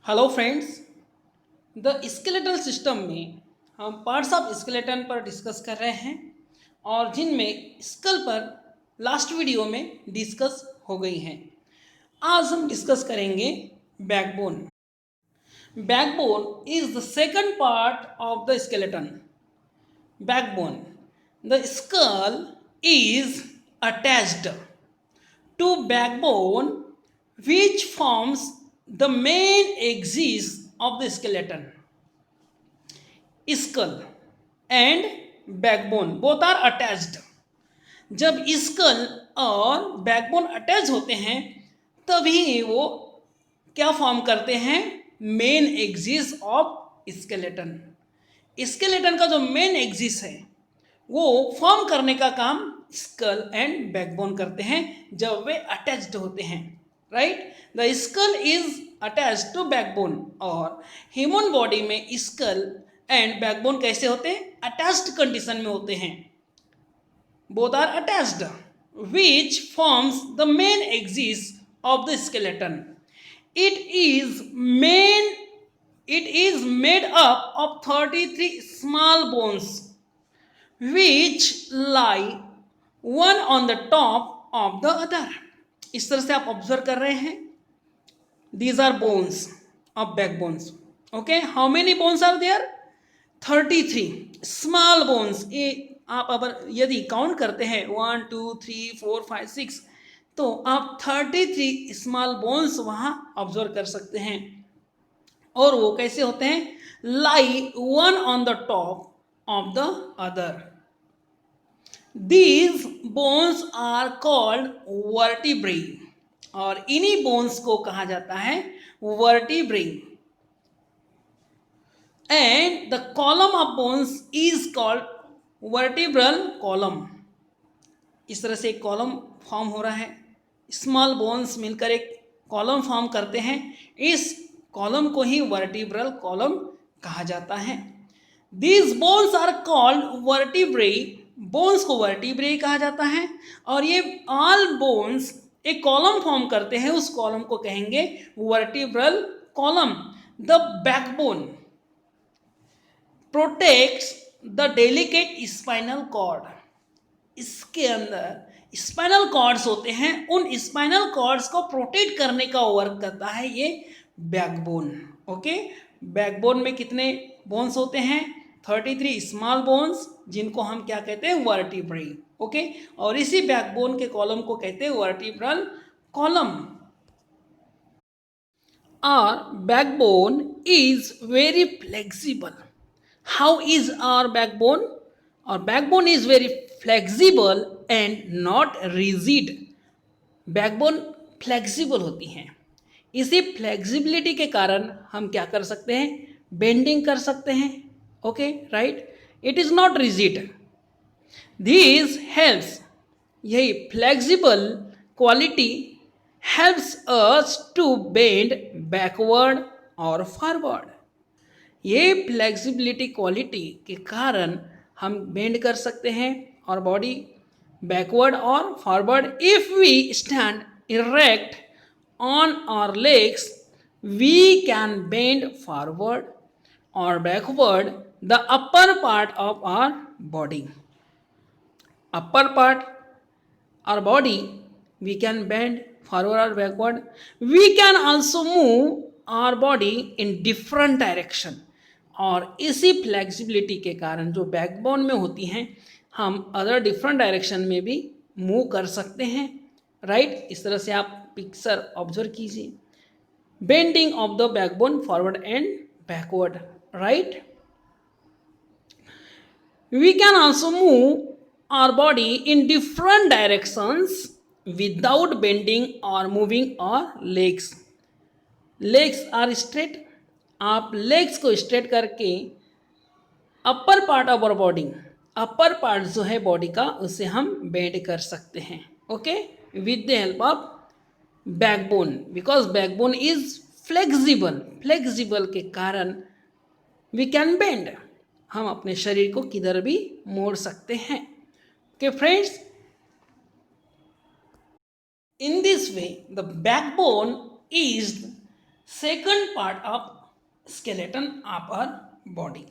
Hello friends. The skeletal system में हम parts of skeleton पर डिस्कस कर रहे हैं और जिनमें स्कल पर लास्ट वीडियो में डिस्कस हो गई हैं। आज हम डिस्कस करेंगे backbone. Backbone is the second part of the skeleton. Backbone, the skull is attached to backbone which forms the main axis of the skeleton. Skull and backbone both are attached. जब school और backbone attach होते हैं तभी वो क्या form करते हैं? Main axis of skeleton. Skeleton का जो मेन एक्सिस है वो फॉर्म करने का काम स्कल एंड बैकबोन करते हैं जब वे अटैच्ड होते हैं। Right, the skull is attached to backbone. और ह्यूमन बॉडी में स्कल एंड बैकबोन कैसे होते हैं? अटैच्ड कंडीशन में होते हैं। Both are attached which forms the main axis of the skeleton. It is main it is made up of 33 small bones which lie one on the top of the other. इस तरह से आप observe कर रहे हैं। These are bones of backbones. Okay, how many bones are there? 33 small bones. ये आप अगर यदि काउंट करते हैं 1 2 3 4 5 6 तो आप 33 स्मॉल बोन्स वहां ऑब्जर्व कर सकते हैं। और वो कैसे होते हैं? Lie one on the top of the other. These bones are called vertebrae और इन्हीं बोन्स को कहा जाता है vertebrae। And the column of bones is called vertebral column। इस तरह से एक कॉलम फॉर्म हो रहा है। स्मॉल बोन्स मिलकर एक कॉलम फॉर्म करते हैं। इस कॉलम को ही वर्टिब्रल कॉलम कहा जाता है। These bones are called vertebrae। Bones को वर्टिब्रे कहा जाता है और ये ऑल बोन्स एक कॉलम फॉर्म करते हैं। उस कॉलम को कहेंगे vertebral column. The backbone protects the delicate spinal cord. इसके अंदर स्पाइनल कॉर्ड्स होते हैं। उन स्पाइनल कॉर्ड्स को प्रोटेक्ट करने का वर्क करता है ये बैकबोन। ओके, बैकबोन में कितने बोन्स होते हैं? 33 स्मॉल बोन्स जिनको हम क्या कहते हैं? वर्टिब्रे। ओके, और इसी बैकबोन के कॉलम को कहते हैं वर्टिब्रल कॉलम। और backbone is very flexible. How is our backbone? और backbone is very flexible and not rigid. Backbone flexible होती हैं। इसी फ्लेक्सिबिलिटी के कारण हम क्या कर सकते हैं? बेंडिंग कर सकते हैं। Okay, right, it is not rigid. This helps, यही flexible quality helps us to bend backward और फॉरवर्ड। ये फ्लेक्सिबिलिटी क्वालिटी के कारण हम बेंड कर सकते हैं और बॉडी बैकवर्ड और forward. If we stand erect on our legs we can bend forward और backward the upper part of our body. Upper part our body we can bend forward or backward. We can also move our body in different direction। और इसी flexibility के कारण जो backbone में होती हैं हम अदर डिफरेंट डायरेक्शन में भी मूव कर सकते हैं। राइट, इस तरह से आप पिक्चर ऑब्जर्व कीजिए। Bending of the backbone forward and backward. Right, we can also move our body in different directions without bending or moving our legs। legs are straight। आप legs को straight करके upper part of our body, upper part जो है body का, उसे हम bend कर सकते हैं। Okay, with the help of backbone, because backbone is flexible. Flexible के कारण वी कैन बेंड, हम अपने शरीर को किधर भी मोड़ सकते हैं। Okay friends, in this way the backbone is second part of skeleton of our body.